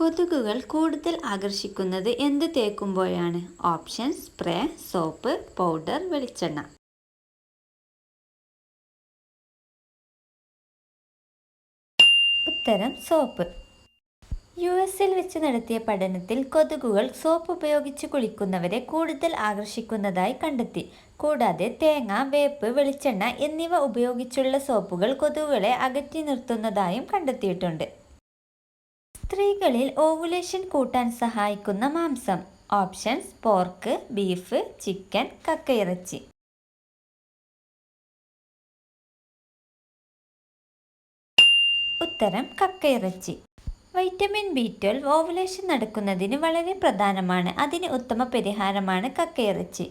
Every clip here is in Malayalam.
കൊതുകുകൾ കൂടുതൽ ആകർഷിക്കുന്നത് എന്ത് തേക്കുമ്പോഴാണ്? ഓപ്ഷൻസ്: സ്പ്രേ, സോപ്പ്, പൗഡർ, വെളിച്ചെണ്ണ. ഉത്തരം സോപ്പ്. യുഎസിൽ വെച്ച് നടത്തിയ പഠനത്തിൽ കൊതുകുകൾ സോപ്പ് ഉപയോഗിച്ച് കുളിക്കുന്നവരെ കൂടുതൽ ആകർഷിക്കുന്നതായി കണ്ടെത്തി. കൂടാതെ തേങ്ങ, വേപ്പ്, വെളിച്ചെണ്ണ എന്നിവ ഉപയോഗിച്ചുള്ള സോപ്പുകൾ കൊതുകുകളെ അകറ്റി നിർത്തുന്നതായും കണ്ടെത്തിയിട്ടുണ്ട്. സ്ത്രീകളിൽ ഓവുലേഷൻ കൂട്ടാൻ സഹായിക്കുന്ന മാംസം. ഓപ്ഷൻസ്: പോർക്ക്, ബീഫ്, ചിക്കൻ, കക്കയിറച്ചി. ഉത്തരം കക്കയിറച്ചി. വൈറ്റമിൻ B12 ഓവുലേഷൻ നടക്കുന്നതിന് വളരെ പ്രധാനമാണ്. അതിന് ഉത്തമ പരിഹാരമാണ് കക്കയിറച്ചി.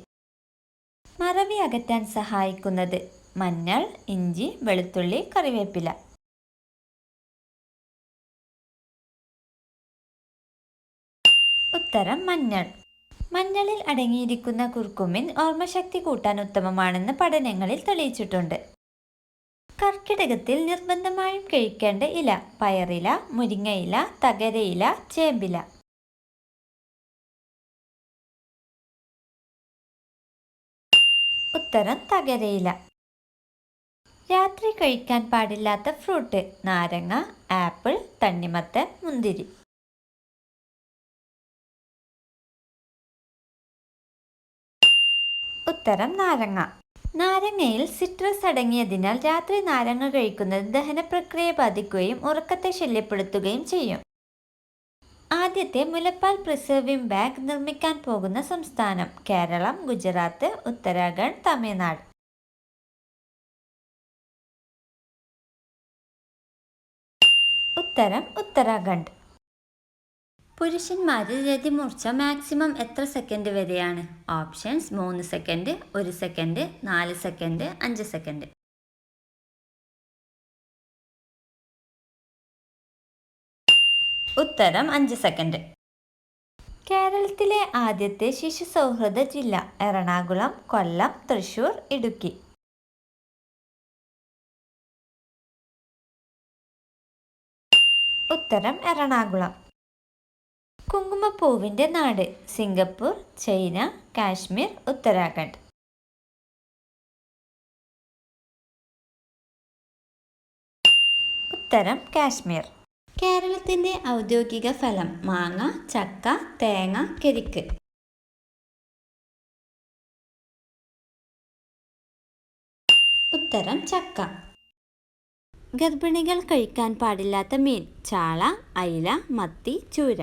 മറവി അകറ്റാൻ സഹായിക്കുന്നത്: മഞ്ഞൾ, ഇഞ്ചി, വെളുത്തുള്ളി, കറിവേപ്പില. ഉത്തരം മഞ്ഞൾ. മഞ്ഞളിൽ അടങ്ങിയിരിക്കുന്ന കുർക്കുമിൻ ഓർമ്മശക്തി കൂട്ടാൻ ഉത്തമമാണെന്ന് പഠനങ്ങളിൽ തെളിയിച്ചിട്ടുണ്ട്. കർക്കിടകത്തിൽ നിർബന്ധമായും കഴിക്കേണ്ട ഇല: പയറില, മുരിങ്ങയില, തകരയില, ചേമ്പില. ഉത്തരം തകരയില. രാത്രി കഴിക്കാൻ പാടില്ലാത്ത ഫ്രൂട്ട്: നാരങ്ങ, ആപ്പിൾ, തണ്ണിമത്തൻ, മുന്തിരി. ഉത്തരം നാരങ്ങ. നാരങ്ങയിൽ സിട്രസ് അടങ്ങിയതിനാൽ രാത്രി നാരങ്ങ കഴിക്കുന്നത് ദഹനപ്രക്രിയയെ ബാധിക്കുകയും ഉറക്കത്തെ ശല്യപ്പെടുത്തുകയും ചെയ്യും. ആദ്യത്തെ മുലപ്പാൽ പ്രിസർവിംഗ് ബാഗ് നിർമ്മിക്കാൻ പോകുന്ന സംസ്ഥാനം: കേരളം, ഗുജറാത്ത്, ഉത്തരാഖണ്ഡ്, തമിഴ്നാട്. ഉത്തരം ഉത്തരാഖണ്ഡ്. പുരുഷന്മാരിൽ രതിമൂർച്ച മാക്സിമം എത്ര സെക്കൻഡ് വരെയാണ്? Options: 3 second, 1 second, 4 second, 5 second. ഉത്തരം 5 സെക്കൻഡ്. കേരളത്തിലെ ആദ്യത്തെ ശിശു സൗഹൃദ ജില്ല: എറണാകുളം, കൊല്ലം, തൃശൂർ, ഇടുക്കി. ഉത്തരം എറണാകുളം. കുങ്കുമപ്പൂവിൻ്റെ നാട്: സിംഗപ്പൂർ, ചൈന, കാശ്മീർ, ഉത്തരാഖണ്ഡ്. ഉത്തരം കാശ്മീർ. കേരളത്തിൻ്റെ ഔദ്യോഗിക ഫലം: മാങ്ങ, ചക്ക, തേങ്ങ, കരിക്ക്. ഉത്തരം ചക്ക. ഗർഭിണികൾ കഴിക്കാൻ പാടില്ലാത്ത മീൻ: ചാള, അയില, മത്തി, ചൂര.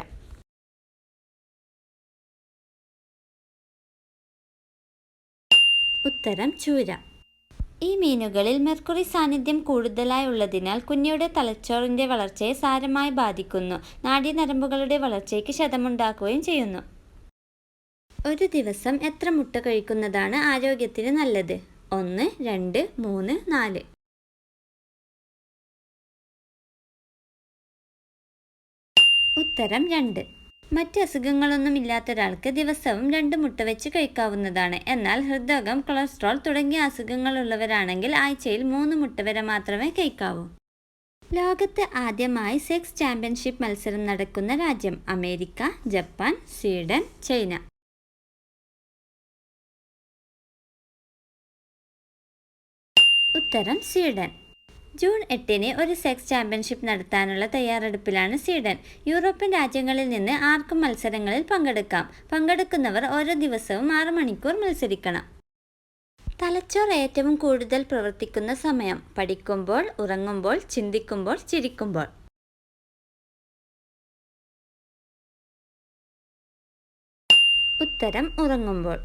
ഉത്തരം ചൂര. ഈ മീനുകളിൽ മെർക്കുറി സാന്നിധ്യം കൂടുതലായി ഉള്ളതിനാൽ കുഞ്ഞിയുടെ തലച്ചോറിൻ്റെ വളർച്ചയെ സാരമായി ബാധിക്കുന്നു. നാഡീനരമ്പുകളുടെ വളർച്ചയ്ക്ക് ക്ഷതമുണ്ടാക്കുകയും ചെയ്യുന്നു. ഒരു ദിവസം എത്ര മുട്ട കഴിക്കുന്നതാണ് ആരോഗ്യത്തിന് നല്ലത്? 1, 2, 3, 4. ഉത്തരം 2. മറ്റ് അസുഖങ്ങളൊന്നും ഇല്ലാത്ത ഒരാൾക്ക് ദിവസവും 2 മുട്ട വെച്ച് കഴിക്കാവുന്നതാണ്. എന്നാൽ ഹൃദ്രോഗം, കൊളസ്ട്രോൾ തുടങ്ങിയ അസുഖങ്ങളുള്ളവരാണെങ്കിൽ ആഴ്ചയിൽ 3 മുട്ട വരെ മാത്രമേ കഴിക്കാവൂ. ലോകത്ത് ആദ്യമായി സെക്സ് ചാമ്പ്യൻഷിപ്പ് മത്സരം നടക്കുന്ന രാജ്യം: അമേരിക്ക, ജപ്പാൻ, സ്വീഡൻ, ചൈന. ഉത്തരം സ്വീഡൻ. ജൂൺ 8-ന് ഒരു സെക്സ് ചാമ്പ്യൻഷിപ്പ് നടത്താനുള്ള തയ്യാറെടുപ്പിലാണ് സ്വീഡൻ. യൂറോപ്യൻ രാജ്യങ്ങളിൽ നിന്ന് ആർക്കും മത്സരങ്ങളിൽ പങ്കെടുക്കാം. പങ്കെടുക്കുന്നവർ ഓരോ ദിവസവും 6 മണിക്കൂർ മത്സരിക്കണം. തലച്ചോർ ഏറ്റവും കൂടുതൽ പ്രവർത്തിക്കുന്ന സമയം: പഠിക്കുമ്പോൾ, ഉറങ്ങുമ്പോൾ, ചിന്തിക്കുമ്പോൾ, ചിരിക്കുമ്പോൾ. ഉത്തരം ഉറങ്ങുമ്പോൾ.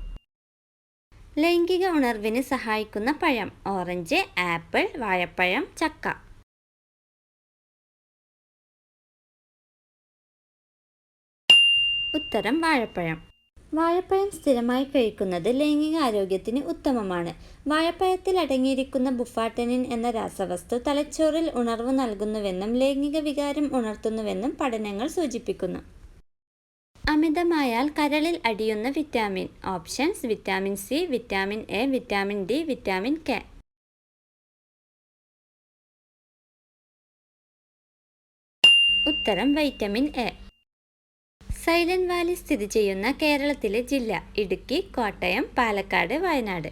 ലൈംഗിക ഉണർവിന് സഹായിക്കുന്ന പഴം: ഓറഞ്ച്, ആപ്പിൾ, വാഴപ്പഴം, ചക്ക. ഉത്തരം വാഴപ്പഴം. വാഴപ്പഴം സ്ഥിരമായി കഴിക്കുന്നത് ലൈംഗിക ആരോഗ്യത്തിന് ഉത്തമമാണ്. വാഴപ്പഴത്തിൽ അടങ്ങിയിരിക്കുന്ന ബുഫാറ്റനിൻ എന്ന രാസവസ്തു തലച്ചോറിൽ ഉണർവ് നൽകുന്നുവെന്നും ലൈംഗിക വികാരം ഉണർത്തുന്നുവെന്നും പഠനങ്ങൾ സൂചിപ്പിക്കുന്നു. അമിതമായാൽ കരളിൽ അടിയുന്ന vitamin. Options: vitamin C, vitamin A, vitamin D, vitamin K. ഉത്തരം വൈറ്റമിൻ എ. സൈലന്റ് വാലി സ്ഥിതി ചെയ്യുന്ന കേരളത്തിലെ ജില്ല: ഇടുക്കി, കോട്ടയം, പാലക്കാട്, വയനാട്.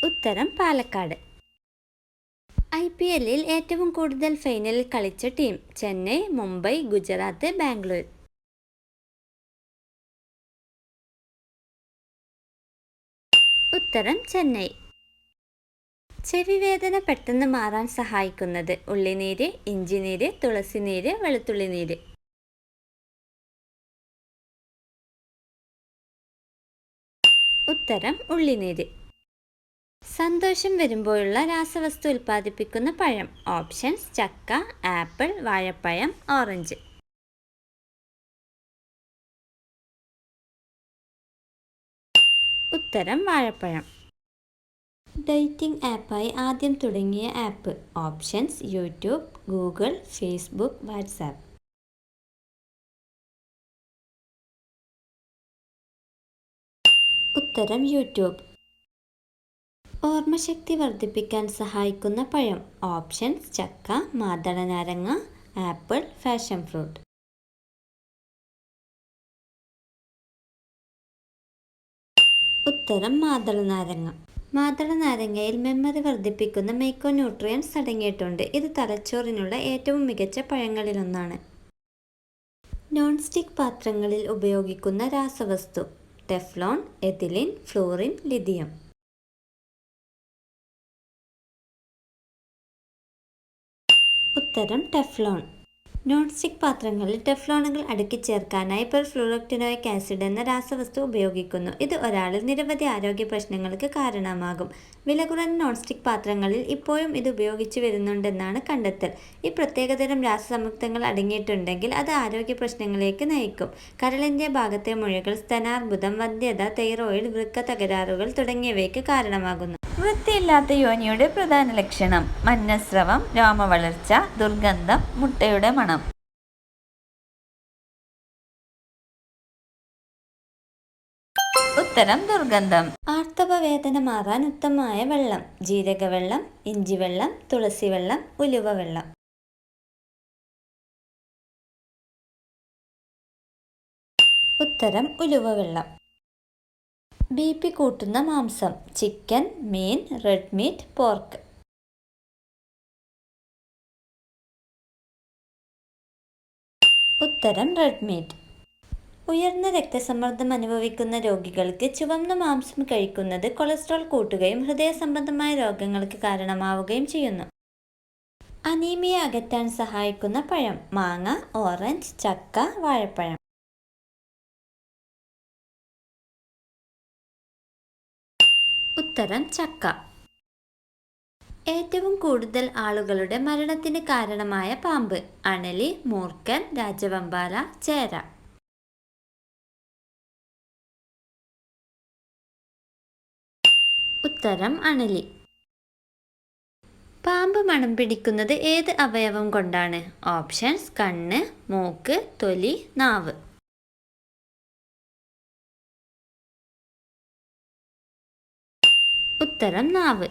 ഉത്തരം പാലക്കാട്. IPL-ൽ ഏറ്റവും കൂടുതൽ ഫൈനലിൽ കളിച്ച ടീം: ചെന്നൈ, മുംബൈ, ഗുജറാത്ത്, ബാംഗ്ലൂർ. ഉത്തരം ചെന്നൈ. ചെവിവേദന പെട്ടെന്ന് മാറാൻ സഹായിക്കുന്നത്: ഉള്ളിനീര്, ഇഞ്ചിനീര്, തുളസിനീര്, വെളുത്തുള്ളിനീര്. ഉത്തരം ഉള്ളിനീര്. സന്തോഷം വരുമ്പോഴുള്ള രാസവസ്തു ഉൽപ്പാദിപ്പിക്കുന്ന പഴം: ഓപ്ഷൻസ്: ചക്ക, ആപ്പിൾ, വാഴപ്പഴം, ഓറഞ്ച്. ഉത്തരം വാഴപ്പഴം. ഡേറ്റിംഗ് ആപ്പായി ആദ്യം തുടങ്ങിയ app: options: YouTube, Google, Facebook, WhatsApp. ഉത്തരം യൂട്യൂബ്. ഓർമ്മശക്തി വർദ്ധിപ്പിക്കാൻ സഹായിക്കുന്ന പഴം: ഓപ്ഷൻസ്: ചക്ക, മാതളനാരങ്ങ, ആപ്പിൾ, പാഷൻ ഫ്രൂട്ട്. ഉത്തരം മാതളനാരങ്ങ. മാതളനാരങ്ങയിൽ മെമ്മറി വർദ്ധിപ്പിക്കുന്ന മൈക്രോന്യൂട്രിയൻസ് അടങ്ങിയിട്ടുണ്ട്. ഇത് തലച്ചോറിനുള്ള ഏറ്റവും മികച്ച പഴങ്ങളിലൊന്നാണ്. നോൺ സ്റ്റിക്ക് പാത്രങ്ങളിൽ ഉപയോഗിക്കുന്ന രാസവസ്തു: ടെഫ്ലോൺ, എഥിലിൻ, ഫ്ലൂറിൻ, ലിഥിയം. ഉത്തരം ടെഫ്ലോൺ. നോൺ സ്റ്റിക്ക് പാത്രങ്ങളിൽ ടെഫ്ലോണുകൾ അടുക്കി ചേർക്കാനായി പെർഫ്ലൂറക്ടിനോയിക് ആസിഡ് എന്ന രാസവസ്തു ഉപയോഗിക്കുന്നു. ഇത് ഒരാളിൽ നിരവധി ആരോഗ്യ പ്രശ്നങ്ങൾക്ക് കാരണമാകും. വില കുറഞ്ഞ നോൺ സ്റ്റിക്ക് പാത്രങ്ങളിൽ ഇപ്പോഴും ഇത് ഉപയോഗിച്ചു വരുന്നുണ്ടെന്നാണ് കണ്ടെത്തൽ. ഈ പ്രത്യേകതരം രാസസംയുക്തങ്ങൾ അടങ്ങിയിട്ടുണ്ടെങ്കിൽ അത് ആരോഗ്യ പ്രശ്നങ്ങളിലേക്ക് നയിക്കും. കരളിൻ്റെ ഭാഗത്തെ മുഴകൾ, സ്തനാർബുദം, വന്ധ്യത, തൈറോയിഡ്, വൃക്ക തകരാറുകൾ തുടങ്ങിയവയ്ക്ക് കാരണമാകുന്നു. വൃത്തിയില്ലാത്ത യോനിയുടെ പ്രധാന ലക്ഷണം: മഞ്ഞസ്രവം, രോമവളർച്ച, ദുർഗന്ധം, മുട്ടയുടെ മണം. ഉത്തരം ദുർഗന്ധം. ആർത്തവവേദന മാറാൻ ഉത്തമമായ വെള്ളം: ജീരകവെള്ളം, ഇഞ്ചിവെള്ളം, തുളസിവെള്ളം, ഉലുവവെള്ളം. ഉത്തരം ഉലുവവെള്ളം. BP കൂട്ടുന്ന മാംസം: ചിക്കൻ, മീൻ, റെഡ് മീറ്റ്, പോർക്ക്. ഉത്തരം റെഡ് മീറ്റ്. ഉയർന്ന രക്തസമ്മർദ്ദം അനുഭവിക്കുന്ന രോഗികൾക്ക് ചുവന്ന മാംസം കഴിക്കുന്നത് കൊളസ്ട്രോൾ കൂട്ടുകയും ഹൃദയ സംബന്ധമായ രോഗങ്ങൾക്ക് കാരണമാവുകയും ചെയ്യുന്നു. അനീമിയ അകറ്റാൻ സഹായിക്കുന്ന പഴം: മാങ്ങ, ഓറഞ്ച്, ചക്ക, വാഴപ്പഴം. ഉത്തരം ചക്ക. ഏറ്റവും കൂടുതൽ ആളുകളുടെ മരണത്തിന് കാരണമായ പാമ്പ്: അണലി, മൂർഖൻ, രാജവെമ്പാല, ചേര. ഉത്തരം അണലി. പാമ്പ് മണം പിടിക്കുന്നത് ഏത് അവയവം കൊണ്ടാണ്? ഓപ്ഷൻസ്: കണ്ണ്, മൂക്ക്, തൊലി, നാവ്. ഉത്തരം നാവ്.